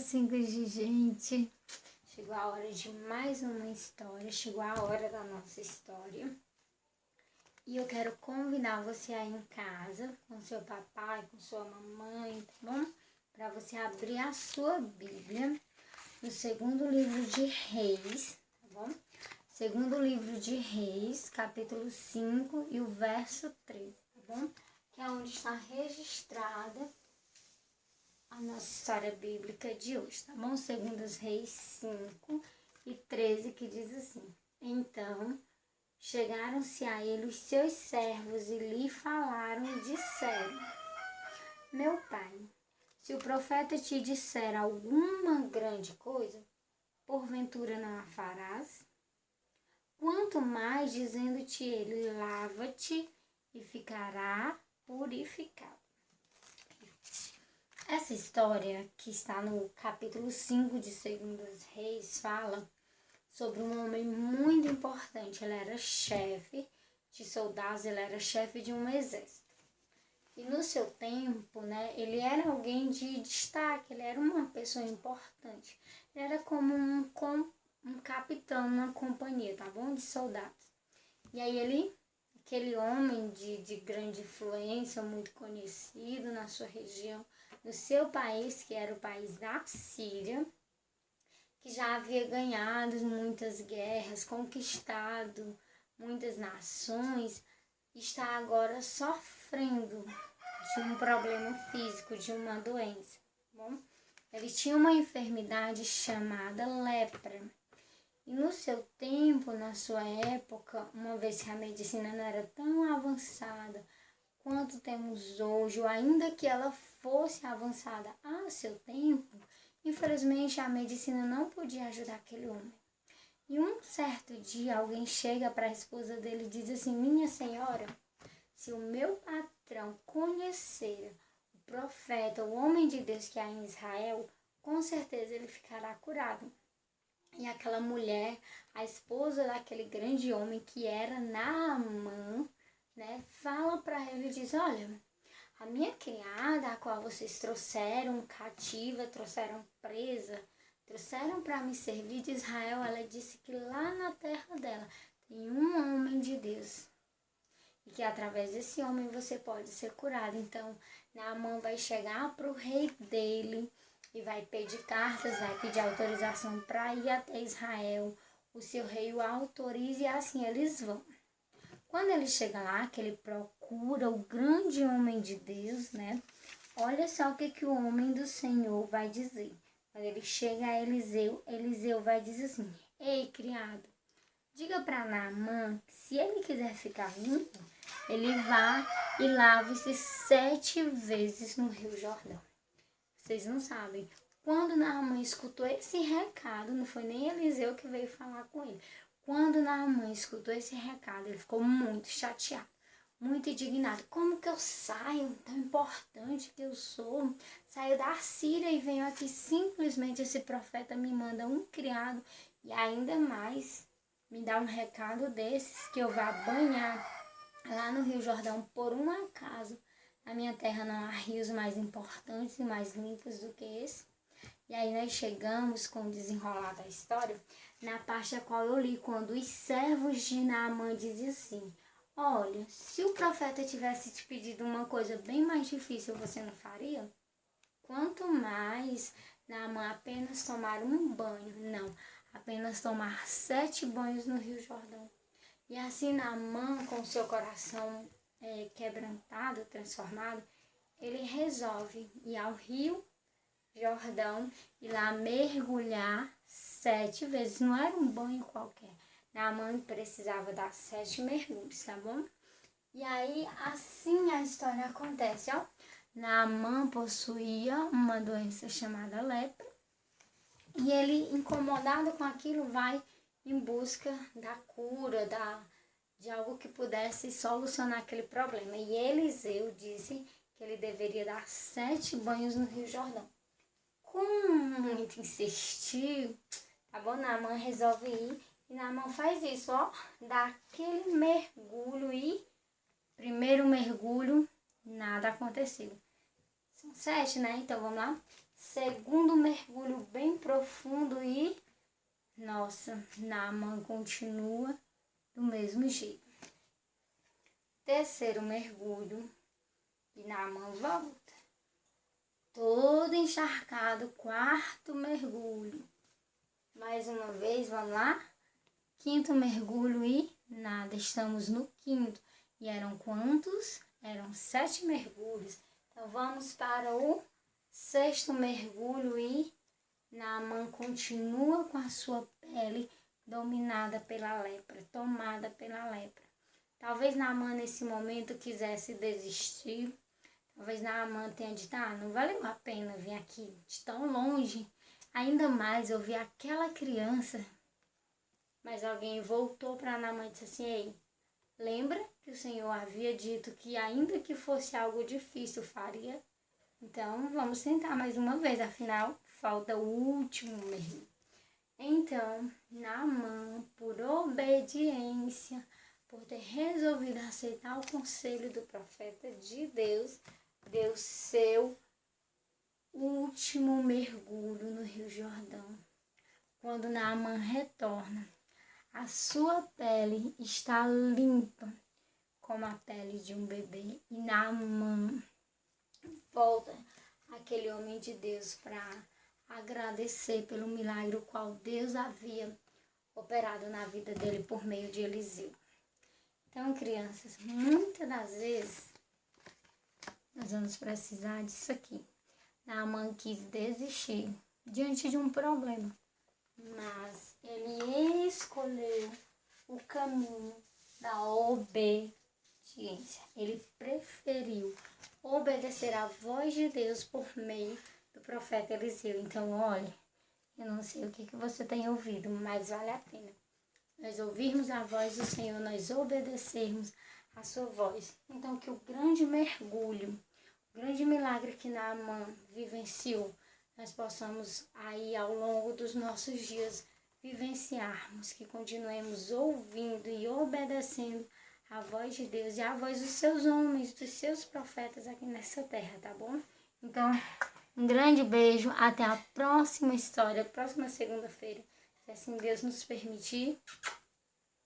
meus filhos de gente. Chegou a hora de mais uma história, chegou a hora da nossa história. E eu quero convidar você aí em casa, com seu papai, com sua mamãe, tá bom? Para você abrir a sua Bíblia no segundo livro de Reis, tá bom? Segundo livro de Reis, capítulo 5 e o verso 3, tá bom? Que é onde está registrada a nossa história bíblica de hoje, tá bom? Segundas Reis 5 e 13, que diz assim: Então chegaram-se a ele os seus servos e lhe falaram e disseram: Meu pai, se o profeta te disser alguma grande coisa, porventura não a farás? Quanto mais dizendo-te ele, lava-te e ficará purificado. Essa história, que está no capítulo 5 de Segundas Reis, fala sobre um homem muito importante. Ele era chefe de soldados, ele era chefe de um exército. E no seu tempo, ele era alguém de destaque, ele era uma pessoa importante. Ele era como um capitão numa companhia, tá bom? De soldados. E aí aquele homem de grande influência, muito conhecido na sua região, no seu país, que era o país da Síria, que já havia ganhado muitas guerras, conquistado muitas nações, está agora sofrendo de um problema físico, de uma doença. Bom, ele tinha uma enfermidade chamada lepra. E no seu tempo, na sua época, uma vez que a medicina não era tão avançada quanto temos hoje, ou ainda que ela fosse avançada a seu tempo, infelizmente a medicina não podia ajudar aquele homem. E um certo dia alguém chega para a esposa dele e diz assim: Minha senhora, se o meu patrão conhecer o profeta, o homem de Deus que há em Israel, com certeza ele ficará curado. E aquela mulher, a esposa daquele grande homem que era Naamã, fala para ele e diz: Olha, a minha criada, a qual vocês trouxeram cativa, trouxeram presa, trouxeram para me servir de Israel, ela disse que lá na terra dela tem um homem de Deus. E que através desse homem você pode ser curado. Então, Naamã vai chegar para o rei dele e vai pedir cartas, vai pedir autorização para ir até Israel. O seu rei o autoriza e assim eles vão. Quando ele chega lá, que ele procura o grande homem de Deus, olha só o que o homem do Senhor vai dizer. Quando ele chega a Eliseu, Eliseu vai dizer assim: Ei, criado, diga para Naamã que se ele quiser ficar limpo, ele vá e lave-se 7 vezes no Rio Jordão. Vocês não sabem. Quando Naamã escutou esse recado, não foi nem Eliseu que veio falar com ele. Quando Naamã escutou esse recado, ele ficou muito chateado, muito indignado. Como que eu saio, tão importante que eu sou, saio da Síria e venho aqui, simplesmente esse profeta me manda um criado e ainda mais me dá um recado desses, que eu vá banhar lá no Rio Jordão por um acaso. Na minha terra não há rios mais importantes e mais limpos do que esse. E aí nós chegamos com o desenrolar da história na parte a qual eu li, quando os servos de Naamã diziam assim: Olha, se o profeta tivesse te pedido uma coisa bem mais difícil, você não faria? Quanto mais Naamã apenas tomar um banho, não, apenas tomar 7 banhos no Rio Jordão. E assim Naamã, com seu coração quebrantado, transformado, ele resolve ir ao Rio Jordão e lá mergulhar 7 vezes. Não era um banho qualquer. Naamã precisava dar 7 mergulhos, tá bom? E aí, assim a história acontece, ó. Naamã possuía uma doença chamada lepra. E ele, incomodado com aquilo, vai em busca da cura, de algo que pudesse solucionar aquele problema. E Eliseu disse que ele deveria dar 7 banhos no Rio Jordão. Com muito insistir, tá bom? Naamã resolve ir e Naamã faz isso, ó. Dá aquele mergulho e primeiro mergulho, nada aconteceu. São 7, né? Então vamos lá. Segundo mergulho bem profundo e... Nossa, Naamã continua do mesmo jeito. Terceiro mergulho e Naamã volta. Todo encharcado. Quarto mergulho. Mais uma vez, vamos lá. Quinto mergulho e nada. Estamos no quinto. E eram quantos? Eram 7 mergulhos. Então vamos para o sexto mergulho e Naamã continua com a sua pele dominada pela lepra, tomada pela lepra. Talvez Naamã nesse momento quisesse desistir. Talvez Naamã tenha dito, não valeu a pena vir aqui de tão longe. Ainda mais eu vi aquela criança. Mas alguém voltou para Naamã e disse assim, ei, lembra que o Senhor havia dito que ainda que fosse algo difícil faria? Então vamos tentar mais uma vez, afinal falta o último mergulho. Então Naamã, por obediência, por ter resolvido aceitar o conselho do profeta de Deus, deu seu último mergulho no Rio Jordão. Quando Naamã retorna, a sua pele está limpa, como a pele de um bebê. E Naamã volta aquele homem de Deus para agradecer pelo milagre o qual Deus havia operado na vida dele por meio de Eliseu. Então, crianças, muitas das vezes nós vamos precisar disso aqui. Naamã quis desistir diante de um problema, mas ele escolheu o caminho da obediência. Ele preferiu obedecer à voz de Deus por meio do profeta Eliseu. Então, olha, eu não sei o que você tem ouvido, mas vale a pena nós ouvirmos a voz do Senhor, nós obedecermos a sua voz. Então, que o grande mergulho, o grande milagre que Naamã vivenciou, nós possamos aí ao longo dos nossos dias vivenciarmos, que continuemos ouvindo e obedecendo a voz de Deus e a voz dos seus homens, dos seus profetas aqui nessa terra, tá bom? Então, um grande beijo, até a próxima história, próxima segunda-feira, se assim Deus nos permitir.